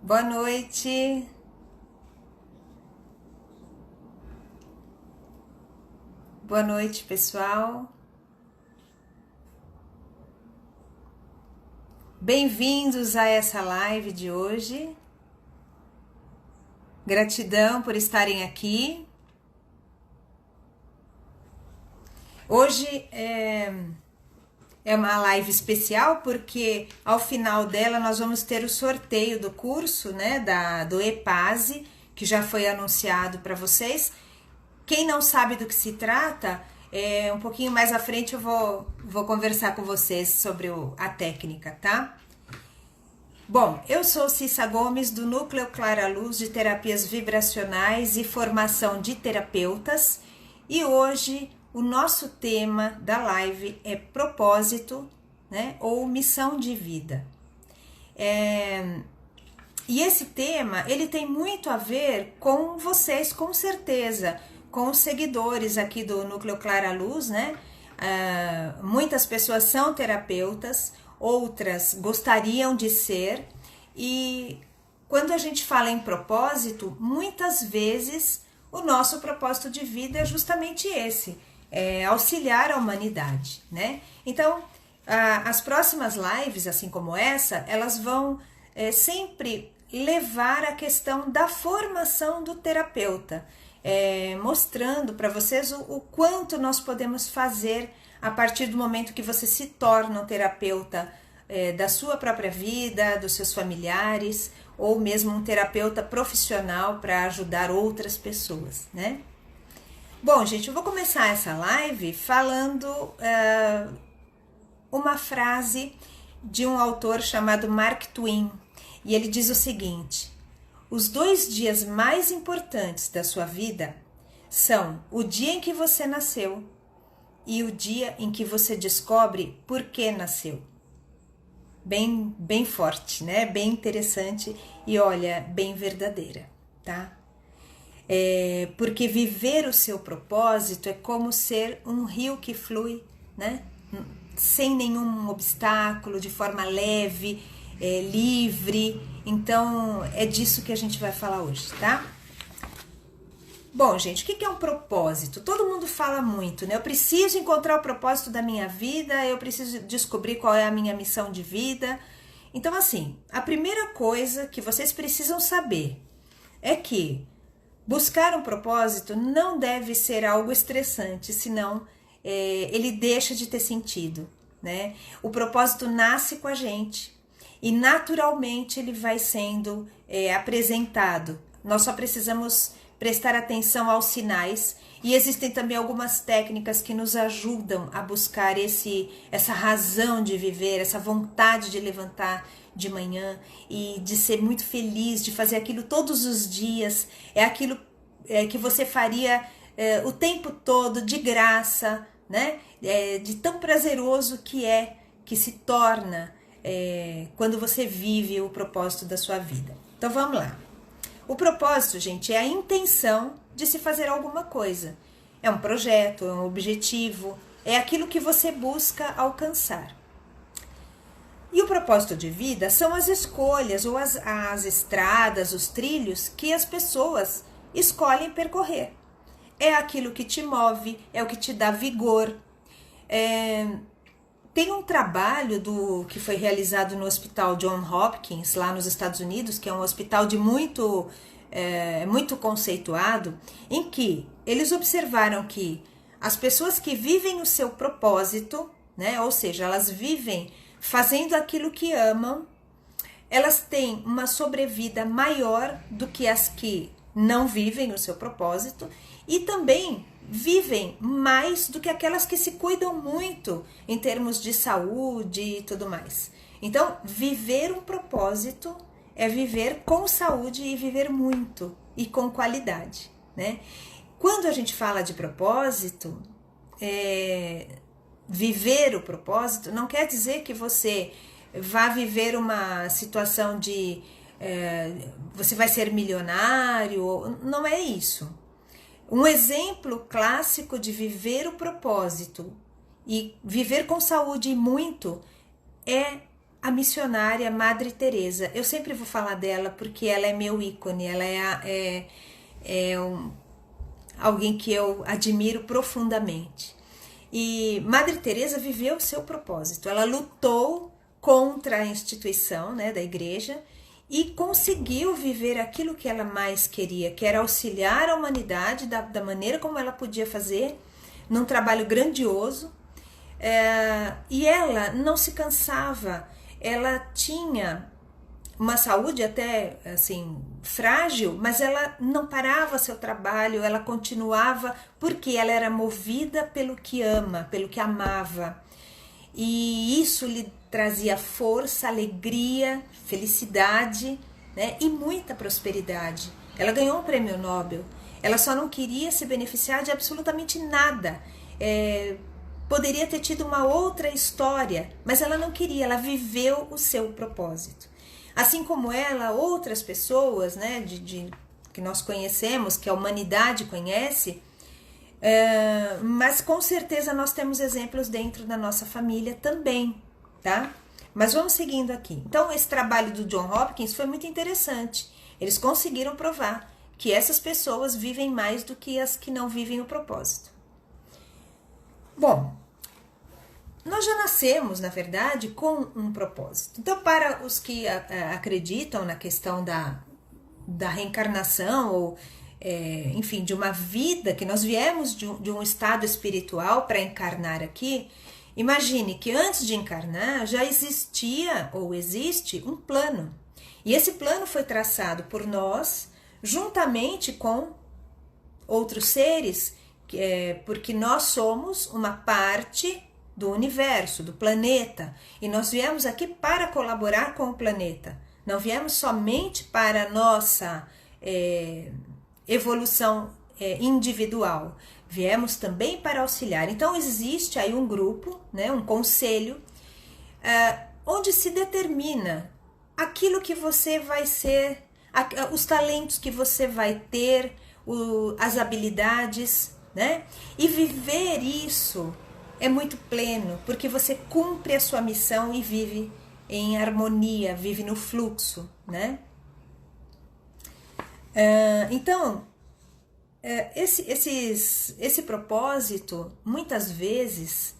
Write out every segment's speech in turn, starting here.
Boa noite. Boa noite, pessoal. Bem-vindos a essa live de hoje. Gratidão por estarem aqui. Hoje é uma live especial porque ao final dela nós vamos ter o sorteio do curso, né, do EPASE, que já foi anunciado para vocês. Quem não sabe do que se trata, um pouquinho mais à frente eu vou conversar com vocês sobre a técnica, tá? Bom, eu sou Cissa Gomes do Núcleo Clara Luz de Terapias Vibracionais e Formação de Terapeutas, e hoje o nosso tema da live é propósito, né, ou missão de vida. E esse tema, ele tem muito a ver com vocês, com certeza, com os seguidores aqui do Núcleo Clara Luz, né? Muitas pessoas são terapeutas, outras gostariam de ser, e quando a gente fala em propósito, muitas vezes o nosso propósito de vida é justamente esse, auxiliar a humanidade, né? Então, as próximas lives, assim como essa, elas vão sempre levar a questão da formação do terapeuta, mostrando para vocês o quanto nós podemos fazer a partir do momento que você se torna um terapeuta da sua própria vida, dos seus familiares, ou mesmo um terapeuta profissional para ajudar outras pessoas, né? Bom, gente, eu vou começar essa live falando uma frase de um autor chamado Mark Twain, e ele diz o seguinte: os 2 dias mais importantes da sua vida são o dia em que você nasceu e o dia em que você descobre por que nasceu. Bem forte, né? Bem interessante e, olha, bem verdadeira, tá? Porque viver o seu propósito é como ser um rio que flui, né? Sem nenhum obstáculo, de forma leve, livre. Então, é disso que a gente vai falar hoje, tá? Bom, gente, o que é um propósito? Todo mundo fala muito, né? Eu preciso encontrar o propósito da minha vida, eu preciso descobrir qual é a minha missão de vida. Então, assim, a primeira coisa que vocês precisam saber é que buscar um propósito não deve ser algo estressante, senão ele deixa de ter sentido, né? O propósito nasce com a gente e naturalmente ele vai sendo apresentado. Nós só precisamos prestar atenção aos sinais, e existem também algumas técnicas que nos ajudam a buscar essa razão de viver, essa vontade de levantar de manhã e de ser muito feliz, de fazer aquilo todos os dias, aquilo que você faria o tempo todo de graça, né? De tão prazeroso que se torna quando você vive o propósito da sua vida. Então vamos lá. O propósito, gente, é a intenção de se fazer alguma coisa. É um projeto, é um objetivo, é aquilo que você busca alcançar. E o propósito de vida são as escolhas ou as estradas, os trilhos que as pessoas escolhem percorrer. É aquilo que te move, é o que te dá vigor. Tem um trabalho que foi realizado no Hospital John Hopkins, lá nos Estados Unidos, que é um hospital de muito conceituado, em que eles observaram que as pessoas que vivem o seu propósito, né, ou seja, elas vivem fazendo aquilo que amam, elas têm uma sobrevida maior do que as que não vivem o seu propósito, e também vivem mais do que aquelas que se cuidam muito em termos de saúde e tudo mais. Então, viver um propósito é viver com saúde e viver muito e com qualidade, né? Quando a gente fala de propósito, viver o propósito não quer dizer que você vá viver uma situação de você vai ser milionário, não é isso. Um exemplo clássico de viver o propósito e viver com saúde e muito é a missionária Madre Teresa. Eu sempre vou falar dela porque ela é meu ícone, ela alguém que eu admiro profundamente. E Madre Teresa viveu o seu propósito. Ela lutou contra a instituição, né, da igreja e conseguiu viver aquilo que ela mais queria, que era auxiliar a humanidade da maneira como ela podia fazer, num trabalho grandioso. E ela não se cansava, ela tinha uma saúde até assim frágil, mas ela não parava seu trabalho, ela continuava porque ela era movida pelo que ama, pelo que amava. E isso lhe trazia força, alegria, felicidade, né? E muita prosperidade. Ela ganhou um prêmio Nobel. Ela só não queria se beneficiar de absolutamente nada. Poderia ter tido uma outra história, mas ela não queria, ela viveu o seu propósito. Assim como ela, outras pessoas, né, que nós conhecemos, que a humanidade conhece, mas com certeza nós temos exemplos dentro da nossa família também, tá? Mas vamos seguindo aqui. Então, esse trabalho do John Hopkins foi muito interessante. Eles conseguiram provar que essas pessoas vivem mais do que as que não vivem o propósito. Bom, nós já nascemos, na verdade, com um propósito. Então, para os que acreditam na questão da reencarnação, ou, enfim, de uma vida, que nós viemos de um estado espiritual para encarnar aqui, imagine que antes de encarnar já existia, ou existe, um plano. E esse plano foi traçado por nós, juntamente com outros seres, porque nós somos uma parte do universo, do planeta, e nós viemos aqui para colaborar com o planeta. Não viemos somente para a nossa evolução individual, viemos também para auxiliar. Então existe aí um grupo, né, um conselho, onde se determina aquilo que você vai ser, os talentos que você vai ter, as habilidades, né? E viver isso é muito pleno, porque você cumpre a sua missão e vive em harmonia, vive no fluxo, né? Então, esse propósito, muitas vezes,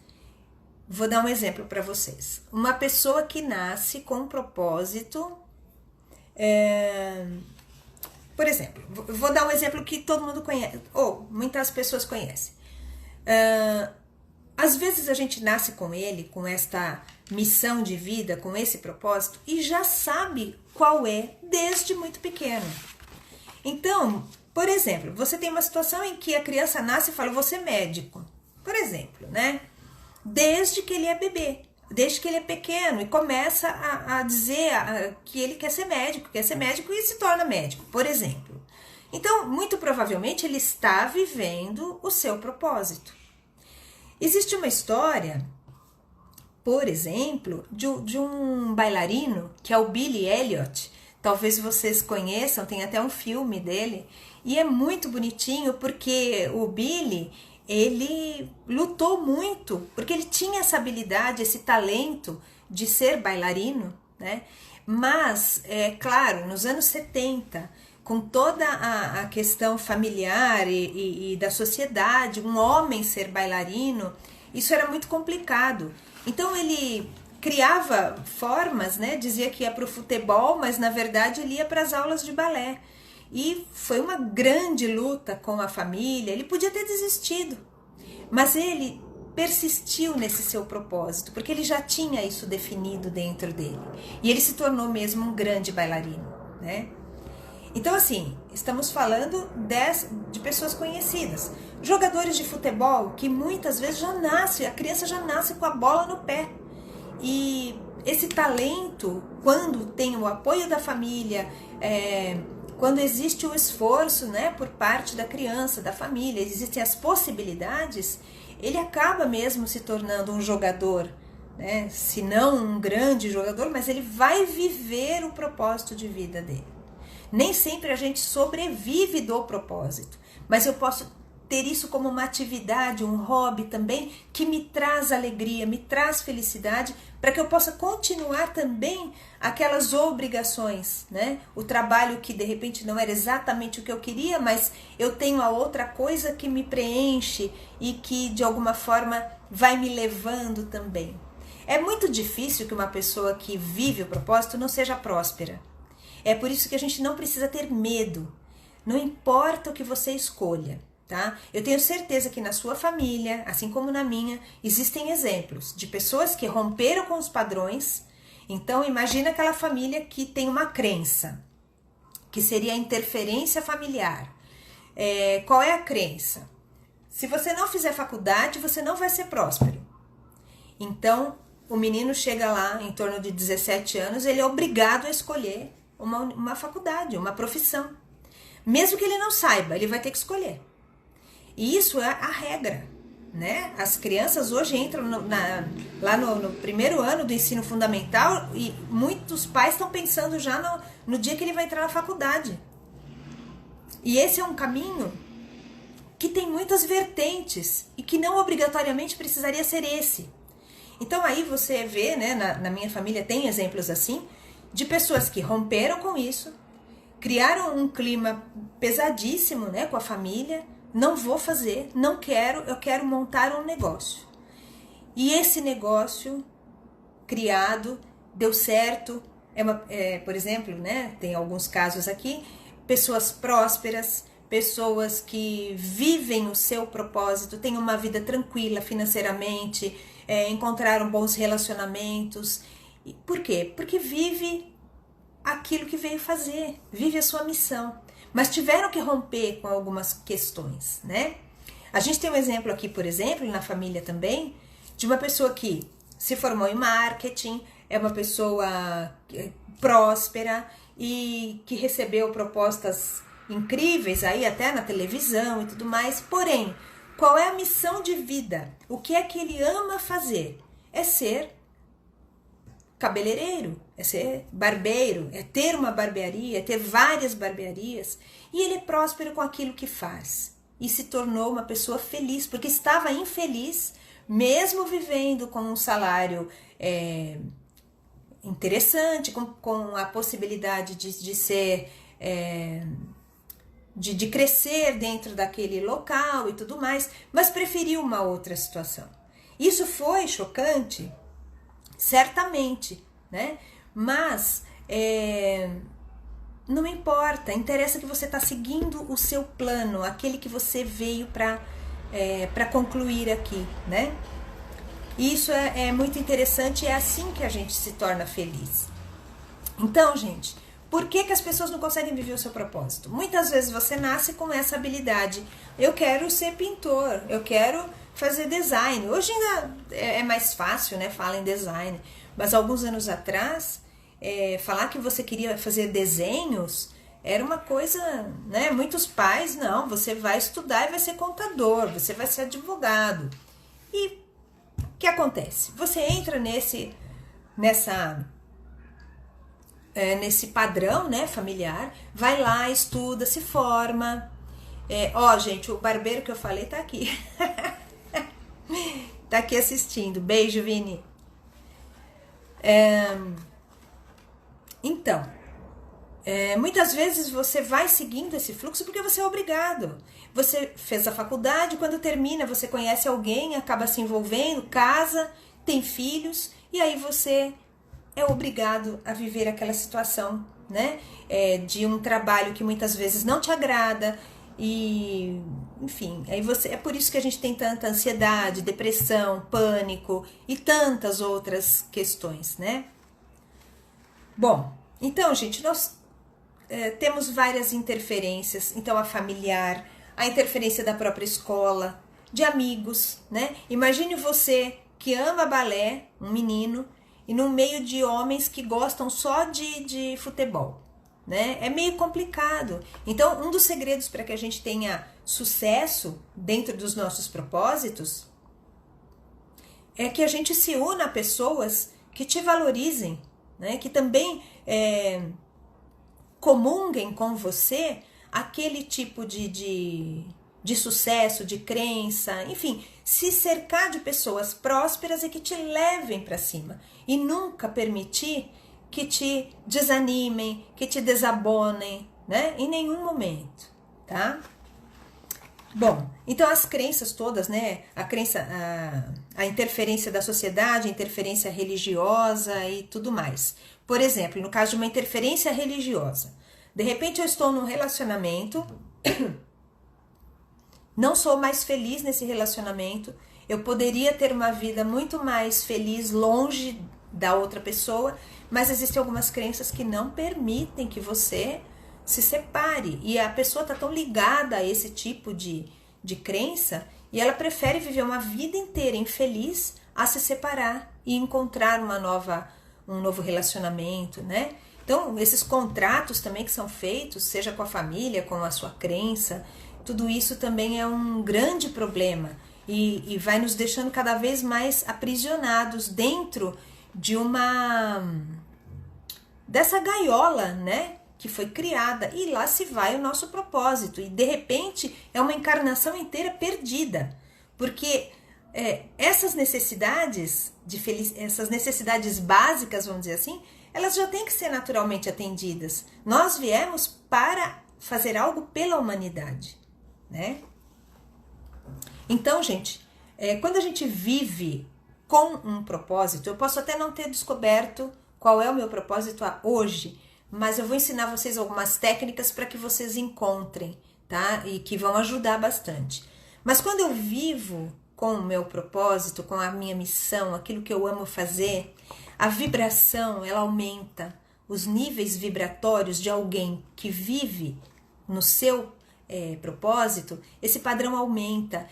vou dar um exemplo para vocês. Uma pessoa que nasce com um propósito, por exemplo, vou dar um exemplo que todo mundo conhece, ou muitas pessoas conhecem. Às vezes a gente nasce com ele, com esta missão de vida, com esse propósito, e já sabe qual é desde muito pequeno. Então, por exemplo, você tem uma situação em que a criança nasce e fala, vou ser médico, por exemplo, né? Desde que ele é bebê, desde que ele é pequeno, e começa a dizer que ele quer ser médico e se torna médico, por exemplo. Então, muito provavelmente ele está vivendo o seu propósito. Existe uma história, por exemplo, de um bailarino, que é o Billy Elliot. Talvez vocês conheçam, tem até um filme dele. E é muito bonitinho porque o Billy, ele lutou muito, porque ele tinha essa habilidade, esse talento de ser bailarino, né? Mas, claro, nos anos 70, com toda a questão familiar e da sociedade, um homem ser bailarino, isso era muito complicado. Então ele criava formas, né? Dizia que ia para o futebol, mas na verdade ele ia para as aulas de balé. E foi uma grande luta com a família, ele podia ter desistido, mas ele persistiu nesse seu propósito, porque ele já tinha isso definido dentro dele. E ele se tornou mesmo um grande bailarino, né? Então, assim, estamos falando de pessoas conhecidas. Jogadores de futebol que muitas vezes a criança já nasce com a bola no pé. E esse talento, quando tem o apoio da família, quando existe o esforço, né, por parte da criança, da família, existem as possibilidades, ele acaba mesmo se tornando um jogador, né? Se não um grande jogador, mas ele vai viver o propósito de vida dele. Nem sempre a gente sobrevive do propósito, mas eu posso ter isso como uma atividade, um hobby também, que me traz alegria, me traz felicidade, para que eu possa continuar também aquelas obrigações, né? O trabalho que de repente não era exatamente o que eu queria, mas eu tenho a outra coisa que me preenche e que de alguma forma vai me levando também. É muito difícil que uma pessoa que vive o propósito não seja próspera. É por isso que a gente não precisa ter medo. Não importa o que você escolha, tá? Eu tenho certeza que na sua família, assim como na minha, existem exemplos de pessoas que romperam com os padrões. Então, imagina aquela família que tem uma crença, que seria a interferência familiar. Qual é a crença? Se você não fizer faculdade, você não vai ser próspero. Então, o menino chega lá em torno de 17 anos, ele é obrigado a escolher uma faculdade, uma profissão. Mesmo que ele não saiba, ele vai ter que escolher. E isso é a regra, né? As crianças hoje entram lá no primeiro ano do ensino fundamental e muitos pais estão pensando já no dia que ele vai entrar na faculdade. E esse é um caminho que tem muitas vertentes e que não obrigatoriamente precisaria ser esse. Então aí você vê, né, na minha família tem exemplos assim, de pessoas que romperam com isso, criaram um clima pesadíssimo, né, com a família. Não vou fazer, não quero, eu quero montar um negócio. E esse negócio criado deu certo. Por exemplo, né, tem alguns casos aqui, pessoas prósperas, pessoas que vivem o seu propósito, têm uma vida tranquila financeiramente, encontraram bons relacionamentos. Por quê? Porque vive aquilo que veio fazer, vive a sua missão. Mas tiveram que romper com algumas questões, né? A gente tem um exemplo aqui, por exemplo, na família também, de uma pessoa que se formou em marketing, é uma pessoa próspera e que recebeu propostas incríveis aí até na televisão e tudo mais. Porém, qual é a missão de vida? O que é que ele ama fazer? É ser cabeleireiro, é ser barbeiro, é ter uma barbearia, é ter várias barbearias, e ele é próspero com aquilo que faz e se tornou uma pessoa feliz, porque estava infeliz mesmo vivendo com um salário interessante, com a possibilidade de ser de crescer dentro daquele local e tudo mais, mas preferiu uma outra situação. Isso foi chocante? Certamente, né? Mas não importa, interessa que você está seguindo o seu plano, aquele que você veio para concluir aqui, né? Isso é muito interessante e é assim que a gente se torna feliz. Então, gente, por que as pessoas não conseguem viver o seu propósito? Muitas vezes você nasce com essa habilidade. Eu quero ser pintor, eu quero fazer design. Hoje ainda é mais fácil, né? Falar em design. Mas alguns anos atrás, falar que você queria fazer desenhos era uma coisa, né? Muitos pais, não, você vai estudar e vai ser contador, você vai ser advogado. E o que acontece? Você entra nesse padrão, né, familiar, vai lá, estuda, se forma. Gente, o barbeiro que eu falei tá aqui. Tá aqui assistindo. Beijo, Vini. Então, muitas vezes você vai seguindo esse fluxo porque você é obrigado. Você fez a faculdade, quando termina, você conhece alguém, acaba se envolvendo, casa, tem filhos, e aí você é obrigado a viver aquela situação, né? De um trabalho que muitas vezes não te agrada, e enfim, aí é por isso que a gente tem tanta ansiedade, depressão, pânico e tantas outras questões, né? Bom, então, gente, nós temos várias interferências. Então, a familiar, a interferência da própria escola, de amigos, né? Imagine você que ama balé, um menino, e no meio de homens que gostam só de futebol, né? É meio complicado. Então, um dos segredos para que a gente tenha sucesso dentro dos nossos propósitos é que a gente se una a pessoas que te valorizem, né? Que também comunguem com você aquele tipo de de sucesso, de crença, enfim, se cercar de pessoas prósperas e que te levem para cima e nunca permitir que te desanimem, que te desabonem, né? Em nenhum momento, tá? Bom, então as crenças todas, né? A interferência da sociedade, a interferência religiosa e tudo mais. Por exemplo, no caso de uma interferência religiosa, de repente eu estou num relacionamento, não sou mais feliz nesse relacionamento, eu poderia ter uma vida muito mais feliz longe da outra pessoa, mas existem algumas crenças que não permitem que você se separe, e a pessoa está tão ligada a esse tipo de crença, e ela prefere viver uma vida inteira infeliz a se separar e encontrar um novo relacionamento, né? Então, esses contratos também que são feitos, seja com a família, com a sua crença, tudo isso também é um grande problema e vai nos deixando cada vez mais aprisionados dentro dessa gaiola, né? Que foi criada, e lá se vai o nosso propósito, e de repente é uma encarnação inteira perdida, porque essas necessidades essas necessidades básicas, vamos dizer assim, elas já têm que ser naturalmente atendidas. Nós viemos para fazer algo pela humanidade, né? Então, gente, quando a gente vive com um propósito, eu posso até não ter descoberto qual é o meu propósito hoje, mas eu vou ensinar vocês algumas técnicas para que vocês encontrem, tá? E que vão ajudar bastante. Mas quando eu vivo com o meu propósito, com a minha missão, aquilo que eu amo fazer, a vibração, ela aumenta. Os níveis vibratórios de alguém que vive no seu propósito, esse padrão aumenta.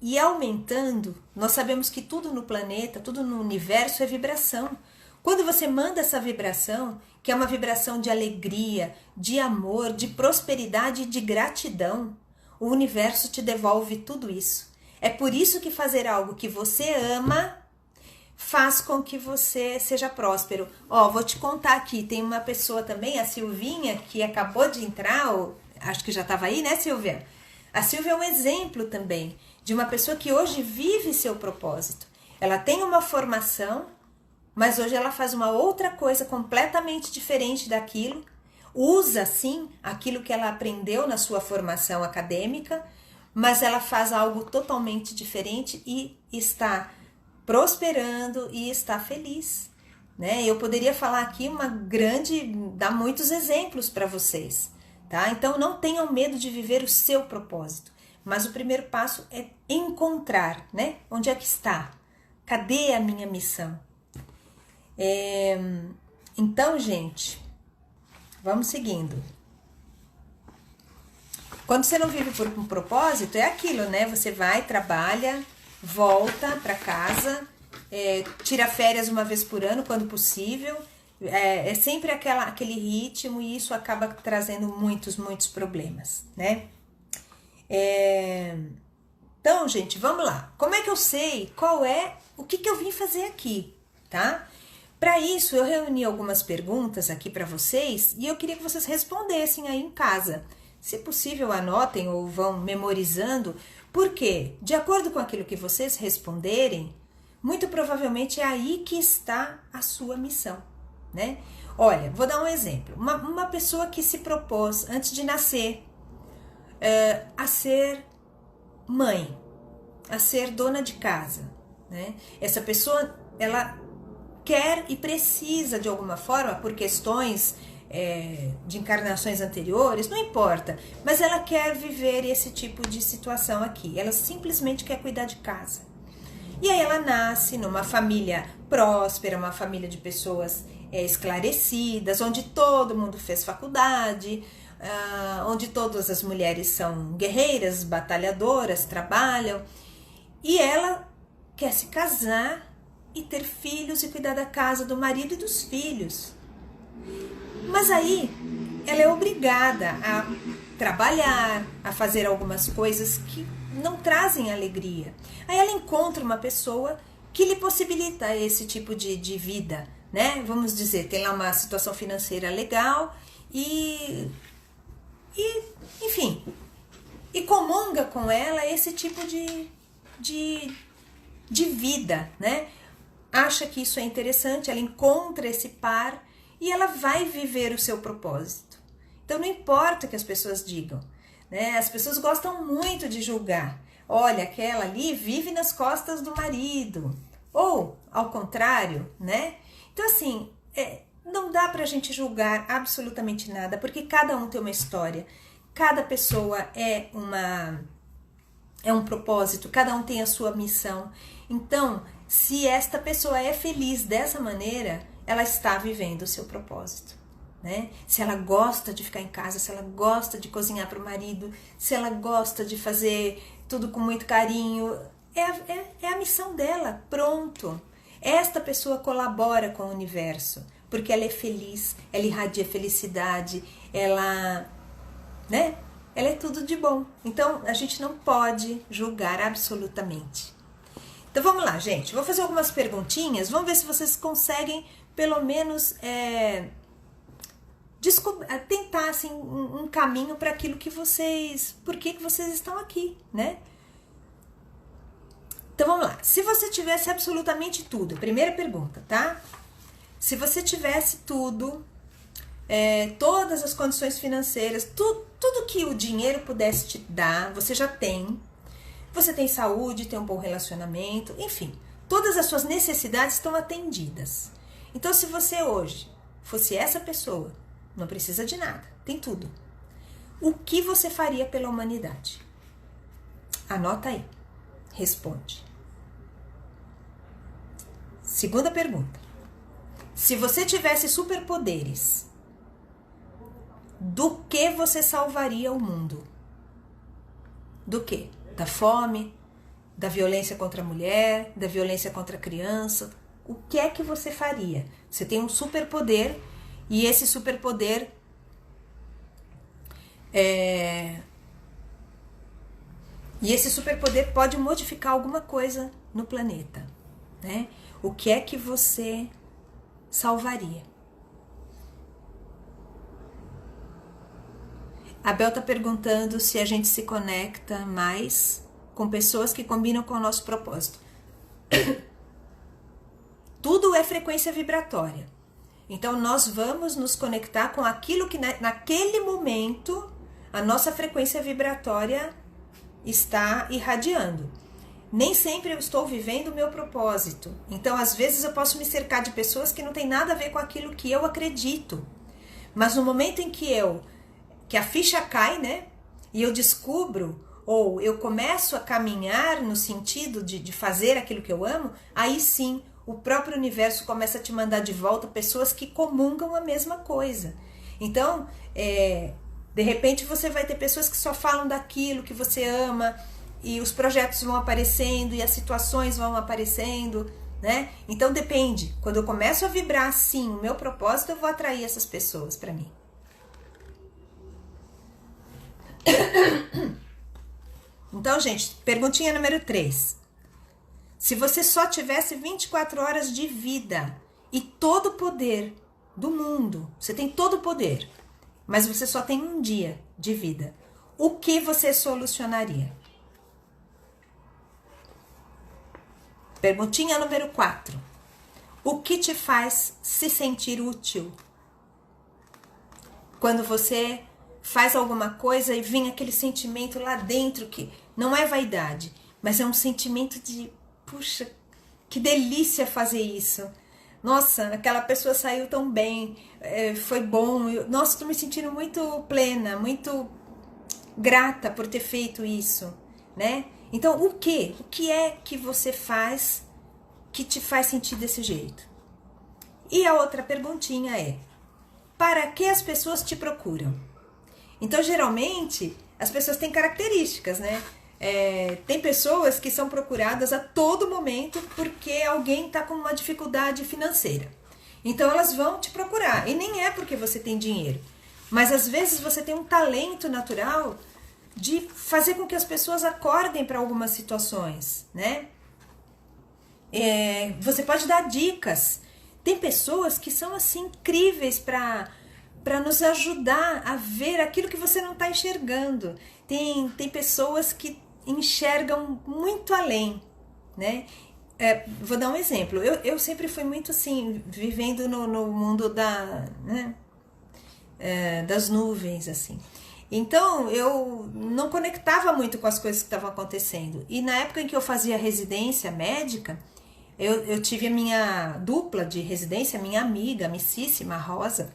E aumentando, nós sabemos que tudo no planeta, tudo no universo é vibração. Quando você manda essa vibração, que é uma vibração de alegria, de amor, de prosperidade e de gratidão, o universo te devolve tudo isso. É por isso que fazer algo que você ama faz com que você seja próspero. Vou te contar aqui, tem uma pessoa também, a Silvinha, que acabou de entrar, acho que já estava aí, né, Silvia? A Silvia é um exemplo também de uma pessoa que hoje vive seu propósito. Ela tem uma formação, mas hoje ela faz uma outra coisa completamente diferente daquilo, usa sim aquilo que ela aprendeu na sua formação acadêmica, mas ela faz algo totalmente diferente e está prosperando e está feliz, né? Eu poderia falar aqui dar muitos exemplos para vocês, tá? Então não tenham medo de viver o seu propósito, mas o primeiro passo é encontrar, né? Onde é que está? Cadê a minha missão? Então, gente, vamos seguindo. Quando você não vive por um propósito, é aquilo, né? Você vai, trabalha, volta para casa, tira férias uma vez por ano, quando possível. É sempre aquele ritmo, e isso acaba trazendo muitos problemas, né? Então, gente, vamos lá. Como é que eu sei o que eu vim fazer aqui, tá? Para isso, eu reuni algumas perguntas aqui para vocês e eu queria que vocês respondessem aí em casa. Se possível, anotem ou vão memorizando, porque, de acordo com aquilo que vocês responderem, muito provavelmente é aí que está a sua missão, né? Olha, vou dar um exemplo. Uma pessoa que se propôs, antes de nascer, a ser mãe, a ser dona de casa, né? Essa pessoa, ela quer e precisa de alguma forma, por questões de encarnações anteriores, não importa, mas ela quer viver esse tipo de situação aqui, ela simplesmente quer cuidar de casa. E aí ela nasce numa família próspera, uma família de pessoas esclarecidas, onde todo mundo fez faculdade, onde todas as mulheres são guerreiras, batalhadoras, trabalham, e ela quer se casar e ter filhos e cuidar da casa, do marido e dos filhos. Mas aí ela é obrigada a trabalhar, a fazer algumas coisas que não trazem alegria. Aí ela encontra uma pessoa que lhe possibilita esse tipo de vida, né? Vamos dizer, tem lá uma situação financeira legal e enfim, e comunga comunga com ela esse tipo de vida, né? Acha que isso é interessante, ela encontra esse par e ela vai viver o seu propósito. Então não importa o que as pessoas digam, né? As pessoas gostam muito de julgar. Olha, aquela ali vive nas costas do marido. Ou, ao contrário, né? Então assim, não dá pra gente julgar absolutamente nada, porque cada um tem uma história, cada pessoa é um propósito, cada um tem a sua missão. Então, se esta pessoa é feliz dessa maneira, ela está vivendo o seu propósito, né? Se ela gosta de ficar em casa, se ela gosta de cozinhar para o marido, se ela gosta de fazer tudo com muito carinho, é a missão dela, pronto. Esta pessoa colabora com o universo, porque ela é feliz, ela irradia felicidade, ela, né? Ela é tudo de bom. Então, a gente não pode julgar absolutamente. Então, vamos lá, gente. Vou fazer algumas perguntinhas. Vamos ver se vocês conseguem, pelo menos, tentar, assim, um caminho para aquilo que vocês... Por que vocês estão aqui, né? Então, vamos lá. Se você tivesse absolutamente tudo, primeira pergunta, tá? Se você tivesse tudo... todas as condições financeiras, tudo que o dinheiro pudesse te dar, você já tem. Você tem saúde, tem um bom relacionamento, enfim, todas as suas necessidades estão atendidas. Então, se você hoje fosse essa pessoa, não precisa de nada, tem tudo. O que você faria pela humanidade? Anota aí, responde. Segunda pergunta. Se você tivesse superpoderes, do que você salvaria o mundo? Do que? Da fome, da violência contra a mulher, da violência contra a criança. O que é que você faria? Você tem um superpoder e esse superpoder pode modificar alguma coisa no planeta, né? O que é que você salvaria? A Bel tá perguntando se a gente se conecta mais com pessoas que combinam com o nosso propósito. Tudo é frequência vibratória. Então, nós vamos nos conectar com aquilo que naquele momento a nossa frequência vibratória está irradiando. Nem sempre eu estou vivendo o meu propósito. Então, às vezes eu posso me cercar de pessoas que não tem nada a ver com aquilo que eu acredito. Mas no momento em que a ficha cai, né? E eu descubro, ou eu começo a caminhar no sentido de fazer aquilo que eu amo, aí sim, o próprio universo começa a te mandar de volta pessoas que comungam a mesma coisa. Então, de repente você vai ter pessoas que só falam daquilo que você ama, e os projetos vão aparecendo, e as situações vão aparecendo, né? Então depende. Quando eu começo a vibrar assim o meu propósito, eu vou atrair essas pessoas para mim. Então, gente, perguntinha número 3. Se você só tivesse 24 horas de vida e todo o poder do mundo, você tem todo o poder, mas você só tem um dia de vida, o que você solucionaria? Perguntinha número 4. O que te faz se sentir útil? Quando você faz alguma coisa e vem aquele sentimento lá dentro que não é vaidade, mas é um sentimento de, puxa, que delícia fazer isso. Nossa, aquela pessoa saiu tão bem, foi bom. Nossa, estou me sentindo muito plena, muito grata por ter feito isso, né? Então, o que é que você faz que te faz sentir desse jeito? E a outra perguntinha é, para que as pessoas te procuram? Então, geralmente, as pessoas têm características, né? Tem pessoas que são procuradas a todo momento porque alguém está com uma dificuldade financeira. Então, elas vão te procurar. E nem é porque você tem dinheiro. Mas, às vezes, você tem um talento natural de fazer com que as pessoas acordem para algumas situações, né? Você pode dar dicas. Tem pessoas que são, assim, incríveis para para nos ajudar a ver aquilo que você não está enxergando. Tem pessoas que enxergam muito além, né? Vou dar um exemplo. Eu sempre fui muito assim, vivendo no mundo né, das nuvens, assim. Então, eu não conectava muito com as coisas que estavam acontecendo. E na época em que eu fazia residência médica, eu tive a minha dupla de residência, minha amiga, amicíssima, Rosa.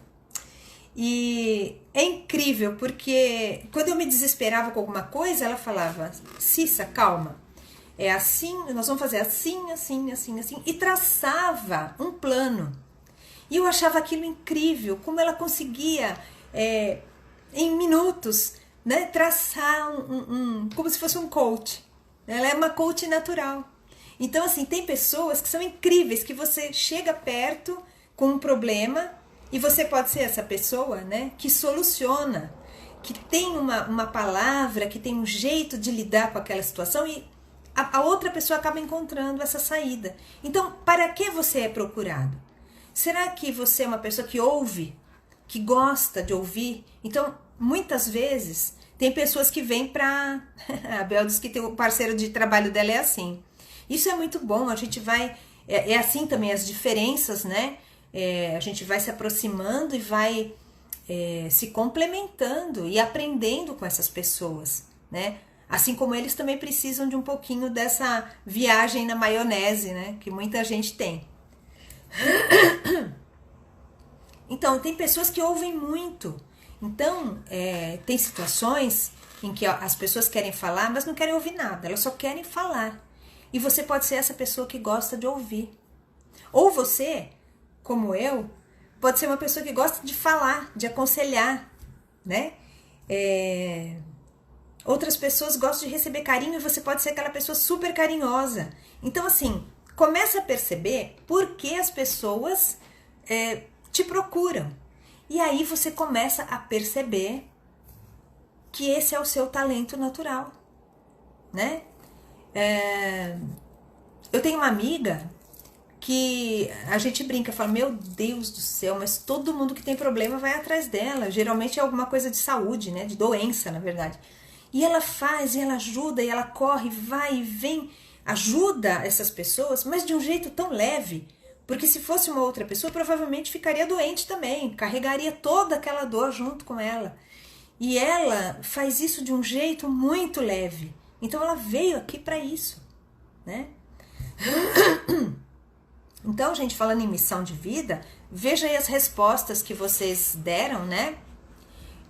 E é incrível, porque quando eu me desesperava com alguma coisa, ela falava, Cissa, calma, é assim, nós vamos fazer assim, assim, assim, assim, e traçava um plano. E eu achava aquilo incrível, como ela conseguia, em minutos, né, traçar como se fosse um coach. Ela é uma coach natural. Então, assim, tem pessoas que são incríveis, que você chega perto com um problema e você pode ser essa pessoa, né, que soluciona, que tem uma palavra, que tem um jeito de lidar com aquela situação e a outra pessoa acaba encontrando essa saída. Então, para que você é procurado? Será que você é uma pessoa que ouve, que gosta de ouvir? Então, muitas vezes, tem pessoas que vêm para... A Bel diz que o parceiro de trabalho dela é assim. Isso é muito bom, a gente vai... É assim também as diferenças, né? A gente vai se aproximando e vai se complementando e aprendendo com essas pessoas, né? Assim como eles também precisam de um pouquinho dessa viagem na maionese, né? Que muita gente tem. Então, tem pessoas que ouvem muito. Então, tem situações em que as pessoas querem falar, mas não querem ouvir nada. Elas só querem falar. E você pode ser essa pessoa que gosta de ouvir. Ou você, como eu, pode ser uma pessoa que gosta de falar, de aconselhar, né? Outras pessoas gostam de receber carinho e você pode ser aquela pessoa super carinhosa. Então, assim, começa a perceber por que as pessoas te procuram. E aí você começa a perceber que esse é o seu talento natural, né? Eu tenho uma amiga que a gente brinca, fala, meu Deus do céu, mas todo mundo que tem problema vai atrás dela. Geralmente é alguma coisa de saúde, né? De doença, na verdade. E ela faz, e ela ajuda, e ela corre, vai e vem, ajuda essas pessoas, mas de um jeito tão leve, porque se fosse uma outra pessoa, provavelmente ficaria doente também, carregaria toda aquela dor junto com ela. E ela faz isso de um jeito muito leve. Então ela veio aqui para isso, né? Então, gente, falando em missão de vida, veja aí as respostas que vocês deram, né?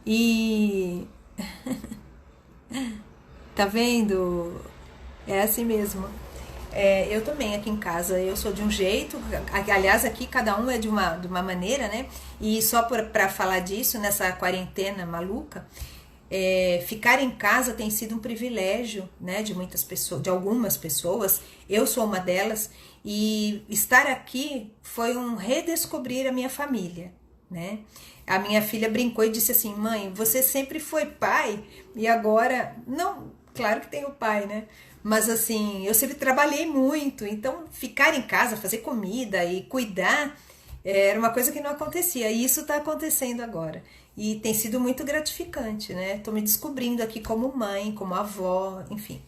E... Tá vendo? É assim mesmo. Eu também aqui em casa, eu sou de um jeito, aliás aqui cada um é de uma maneira, né? E só para falar disso, nessa quarentena maluca, ficar em casa tem sido um privilégio, né? De muitas pessoas, de algumas pessoas, eu sou uma delas, e estar aqui foi um redescobrir a minha família, né? A minha filha brincou e disse assim, mãe, você sempre foi pai e agora... Não, claro que tem o pai, né? Mas assim, eu sempre trabalhei muito, então ficar em casa, fazer comida e cuidar era uma coisa que não acontecia. E isso está acontecendo agora. E tem sido muito gratificante, né? Tô me descobrindo aqui como mãe, como avó, enfim.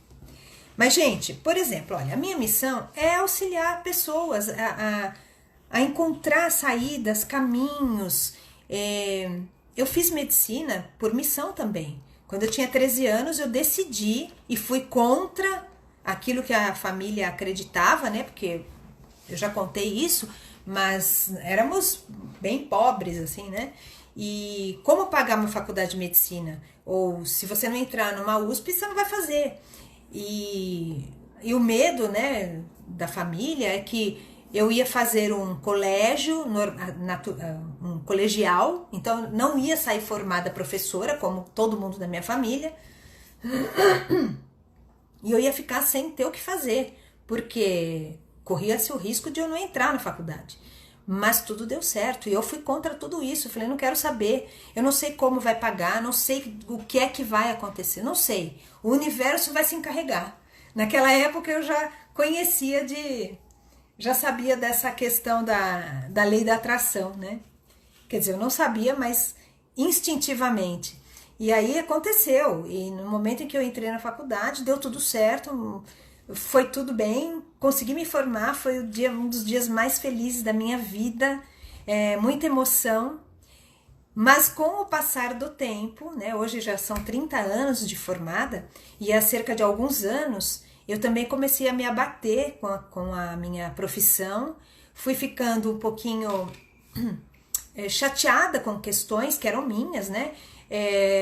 Mas, gente, por exemplo, olha, a minha missão é auxiliar pessoas a encontrar saídas, caminhos. Eu fiz medicina por missão também. Quando eu tinha 13 anos, eu decidi e fui contra aquilo que a família acreditava, né? Porque eu já contei isso, mas éramos bem pobres, assim, né? E como pagar uma faculdade de medicina? Ou se você não entrar numa USP, você não vai fazer. E o medo, né, da família é que eu ia fazer um colégio, um colegial, então não ia sair formada professora, como todo mundo da minha família, e eu ia ficar sem ter o que fazer, porque corria-se o risco de eu não entrar na faculdade. Mas tudo deu certo, e eu fui contra tudo isso, eu falei, não quero saber, eu não sei como vai pagar, não sei o que é que vai acontecer, não sei, o universo vai se encarregar. Naquela época eu já conhecia já sabia dessa questão da lei da atração, né? Quer dizer, eu não sabia, mas instintivamente. E aí aconteceu, e no momento em que eu entrei na faculdade, deu tudo certo, foi tudo bem, consegui me formar, foi um dos dias mais felizes da minha vida, muita emoção, mas com o passar do tempo, né, hoje já são 30 anos de formada, e há cerca de alguns anos eu também comecei a me abater com a minha profissão, fui ficando um pouquinho chateada com questões que eram minhas, né?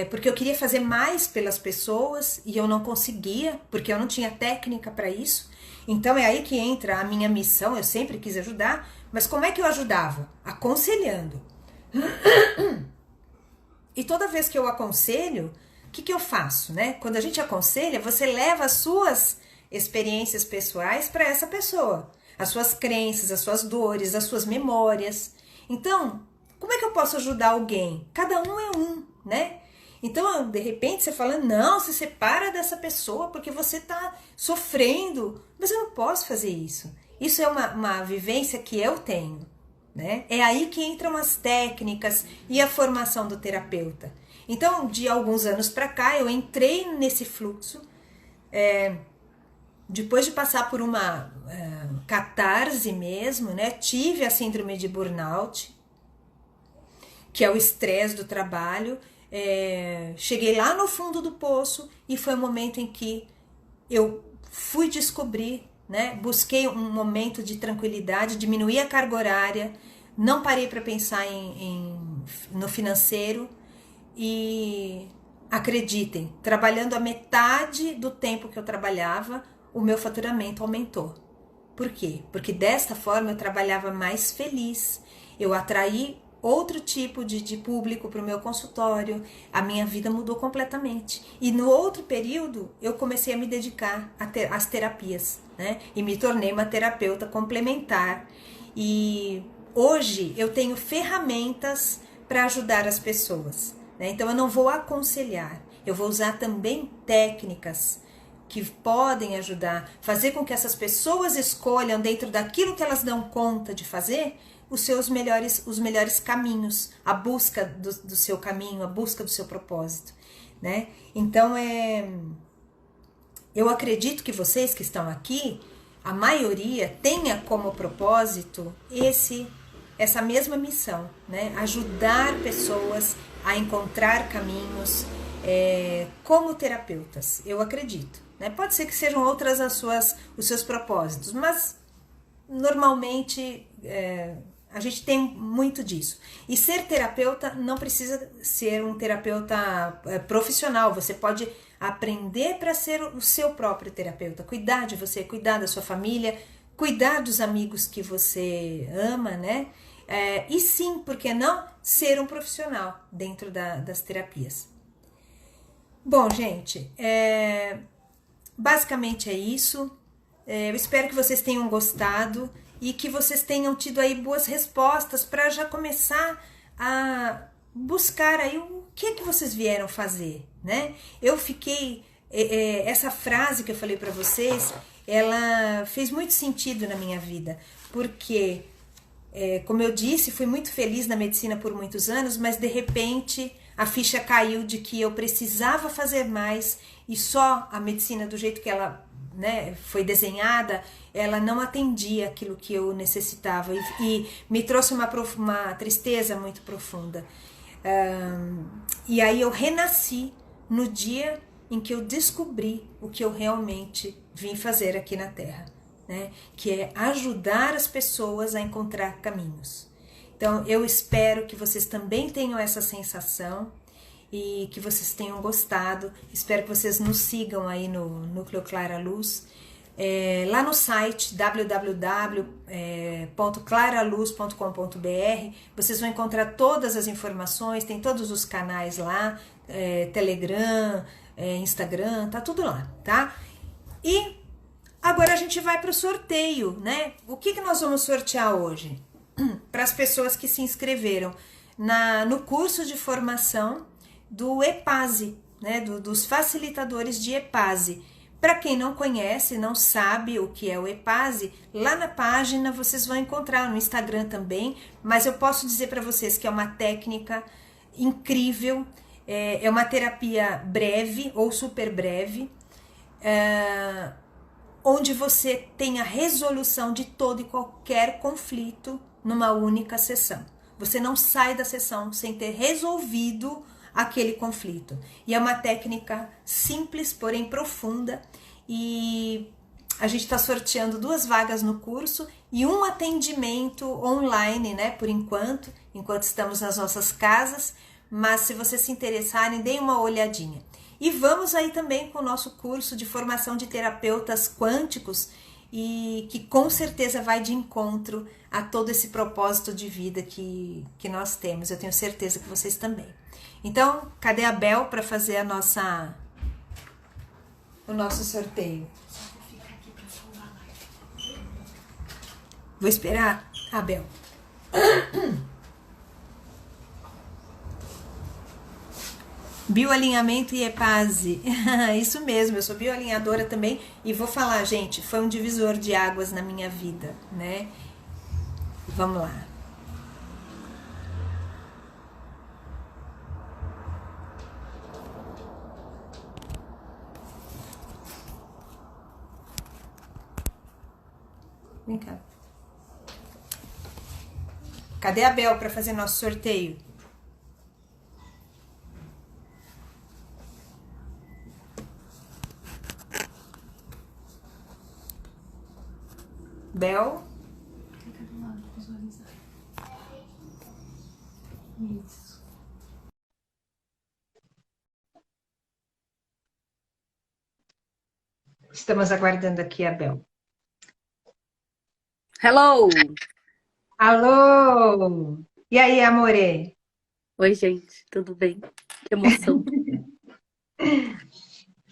Porque eu queria fazer mais pelas pessoas e eu não conseguia, porque eu não tinha técnica para isso. Então é aí que entra a minha missão, eu sempre quis ajudar, mas como é que eu ajudava? Aconselhando. E toda vez que eu aconselho, o que eu faço, né? Quando a gente aconselha, você leva as suas experiências pessoais para essa pessoa, as suas crenças, as suas dores, as suas memórias. Então, como é que eu posso ajudar alguém? Cada um é um, né? Então, de repente, você fala, não, se separa dessa pessoa porque você está sofrendo. Mas eu não posso fazer isso. Isso é uma vivência que eu tenho, né? É aí que entram as técnicas e a formação do terapeuta. Então, de alguns anos para cá, eu entrei nesse fluxo, depois de passar por uma catarse mesmo, né? Tive a síndrome de burnout, que é o estresse do trabalho. Cheguei lá no fundo do poço e foi o momento em que eu fui descobrir, né? Busquei um momento de tranquilidade, diminuí a carga horária, não parei para pensar no financeiro e acreditem, trabalhando a metade do tempo que eu trabalhava, o meu faturamento aumentou. Por quê? Porque desta forma eu trabalhava mais feliz, eu atraí outro tipo de público para o meu consultório, a minha vida mudou completamente. E no outro período eu comecei a me dedicar às terapias, né? E me tornei uma terapeuta complementar. E hoje eu tenho ferramentas para ajudar as pessoas, né? Então eu não vou aconselhar, eu vou usar também técnicas que podem ajudar, fazer com que essas pessoas escolham dentro daquilo que elas dão conta de fazer, os melhores caminhos, a busca do seu caminho, a busca do seu propósito, né? Então, eu acredito que vocês que estão aqui, a maioria tenha como propósito essa mesma missão, né? Ajudar pessoas a encontrar caminhos como terapeutas, eu acredito, né? Pode ser que sejam outras os seus propósitos, mas normalmente a gente tem muito disso. E ser terapeuta não precisa ser um terapeuta profissional. Você pode aprender para ser o seu próprio terapeuta. Cuidar de você, cuidar da sua família, cuidar dos amigos que você ama, né? E sim, por que não, ser um profissional dentro das terapias. Bom, gente, basicamente é isso. Eu espero que vocês tenham gostado e que vocês tenham tido aí boas respostas para já começar a buscar aí o que vocês vieram fazer, né? Eu fiquei, essa frase que eu falei para vocês, ela fez muito sentido na minha vida, porque, como eu disse, fui muito feliz na medicina por muitos anos, mas de repente a ficha caiu de que eu precisava fazer mais e só a medicina do jeito que ela, né, foi desenhada, ela não atendia aquilo que eu necessitava e me trouxe uma tristeza muito profunda. E aí eu renasci no dia em que eu descobri o que eu realmente vim fazer aqui na Terra, né, que é ajudar as pessoas a encontrar caminhos. Então eu espero que vocês também tenham essa sensação e que vocês tenham gostado. Espero que vocês nos sigam aí no Núcleo Clara Luz, lá no site www.claraluz.com.br. vocês vão encontrar todas as informações, tem todos os canais lá, Telegram, Instagram, tá tudo lá, tá? E agora a gente vai para o sorteio, né? O que nós vamos sortear hoje? Para as pessoas que se inscreveram no curso de formação do EPASE, né, dos facilitadores de EPASE. Para quem não conhece, não sabe o que é o EPASE, lá na página vocês vão encontrar, no Instagram também, mas eu posso dizer para vocês que é uma técnica incrível. É uma terapia breve ou super breve, onde você tem a resolução de todo e qualquer conflito numa única sessão. Você não sai da sessão sem ter resolvido aquele conflito. E é uma técnica simples, porém profunda, e a gente está sorteando 2 vagas no curso e um atendimento online, né, por enquanto estamos nas nossas casas, mas se vocês se interessarem, deem uma olhadinha. E vamos aí também com o nosso curso de formação de terapeutas quânticos, e que com certeza vai de encontro a todo esse propósito de vida que nós temos. Eu tenho certeza que vocês também. Então, cadê a Bel para fazer o nosso sorteio? Vou esperar a Bel. Bioalinhamento e epase. Isso mesmo, eu sou bioalinhadora também. E vou falar, gente, foi um divisor de águas na minha vida, né? Vamos lá. Vem cá. Cadê a Bel para fazer nosso sorteio? Bel? Clica do lado, visualizar. Isso. Estamos aguardando aqui a Bel. Hello! Alô! E aí, amore? Oi, gente, tudo bem? Que emoção.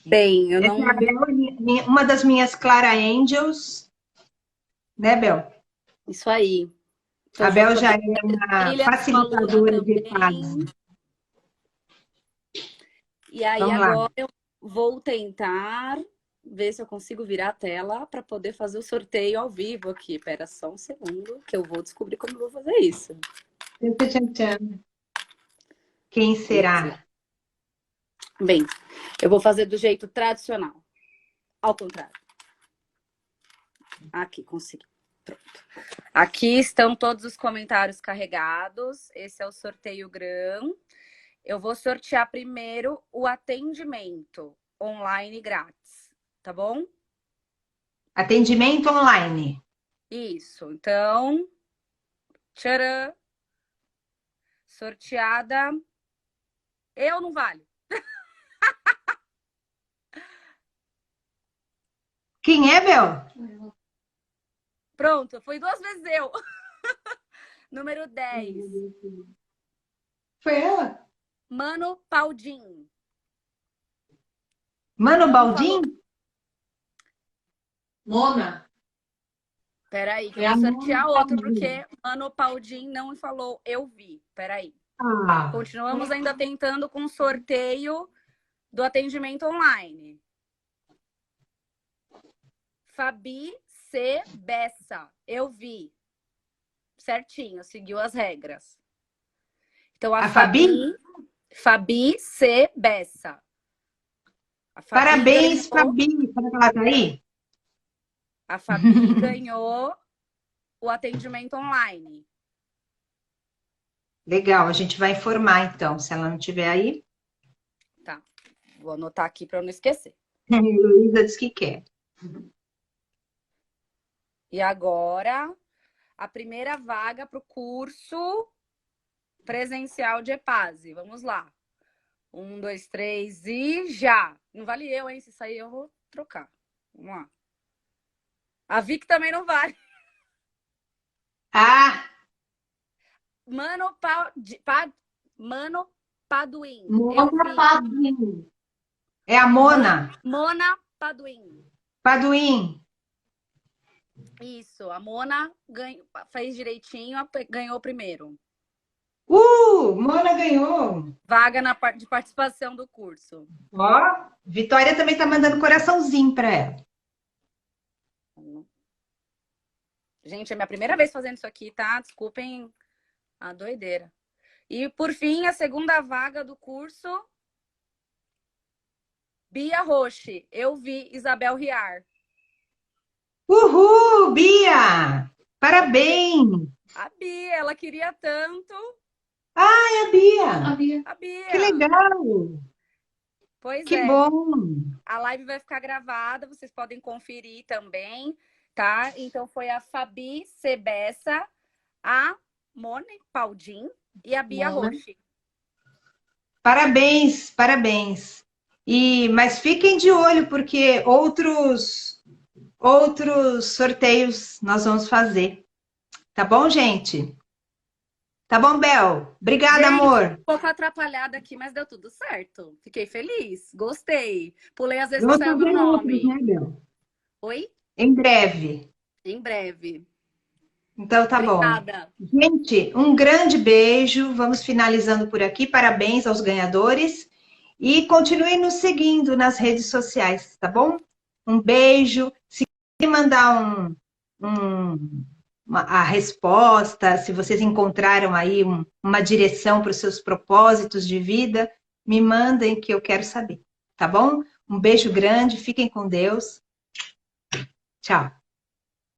Bem, eu Essa não. é a Bel, uma das minhas Clara Angels, né, Bel? Isso aí. Tô A Bel junto com já a é uma Cecília, sua aluna facilitadora de paz. também. E aí, Vamos lá. agora eu vou tentar ver se eu consigo virar a tela para poder fazer o sorteio ao vivo aqui. Espera só um segundo, que eu vou descobrir como eu vou fazer isso. Tchan, tchan. Quem será? Bem, eu vou fazer do jeito tradicional. Ao contrário. Aqui, consegui. Pronto. Aqui estão todos os comentários carregados. Esse é o sorteio grão. Eu vou sortear primeiro o atendimento online grátis, tá bom? Atendimento online. Isso. Então, tcharam. Sorteada. Eu não vale. Quem é, Bel? Pronto, foi 2 vezes eu. Número 10. Foi ela? Mano Paldim. Mano Não Baldin? Mona. Peraí, que É eu a vou sortear Mona outro, Baldin. porque Mano Paldim não me falou, eu vi. Peraí. Ah, Continuamos ainda tentando com o sorteio do atendimento online. Fabi C. Bessa. Eu vi. Certinho, seguiu as regras. Então, a Fabi? Fabi C. Bessa. A Fabi Parabéns, ganhou, Fabi. Será que ela tá aí? a Fabi ganhou o atendimento online. Legal, a gente vai informar então, se ela não estiver aí. Tá. Vou anotar aqui para eu não esquecer. Luísa disse que quer. E agora, a primeira vaga para o curso presencial de EPASE. Vamos lá. 1, 2, 3 e já! Não vale eu, hein? Se sair, eu vou trocar. Vamos lá. A Vic também não vale. Ah, Mano Paduim. Mona Paduim. É a Mona. Mona Paduim. Paduim. Isso, a Mona fez direitinho, ganhou primeiro. Mona ganhou. Vaga de participação do curso. Ó, Vitória também tá mandando coraçãozinho para ela. Gente, é minha primeira vez fazendo isso aqui, tá? Desculpem a doideira. E, por fim, a segunda vaga do curso, Bia Roche. Eu vi Isabel Riar. Uhul, Bia! Parabéns! A Bia, ela queria tanto. É a Bia! Havia. A Bia. Que legal! Pois Que é. bom! A live vai ficar gravada, vocês podem conferir também, tá? Então foi a Fabi Sebessa, a Mone Paldin e a Bia Mona. Roche. Parabéns, parabéns. Mas fiquem de olho, porque outros sorteios nós vamos fazer. Tá bom, gente? Tá bom, Bel? Obrigada, Gente, amor. um pouco atrapalhada aqui, mas deu tudo certo. Fiquei feliz, gostei. Pulei às vezes que Vamos saiu meu fazer outros, nome. né, Bel? Oi? Em breve. Em breve. Então, tá bom. Obrigada. Gente, um grande beijo. Vamos finalizando por aqui. Parabéns aos ganhadores. E continuem nos seguindo nas redes sociais, tá bom? Um beijo. Se mandar a resposta, se vocês encontraram aí uma direção para os seus propósitos de vida, me mandem que eu quero saber, tá bom? Um beijo grande, fiquem com Deus. Tchau.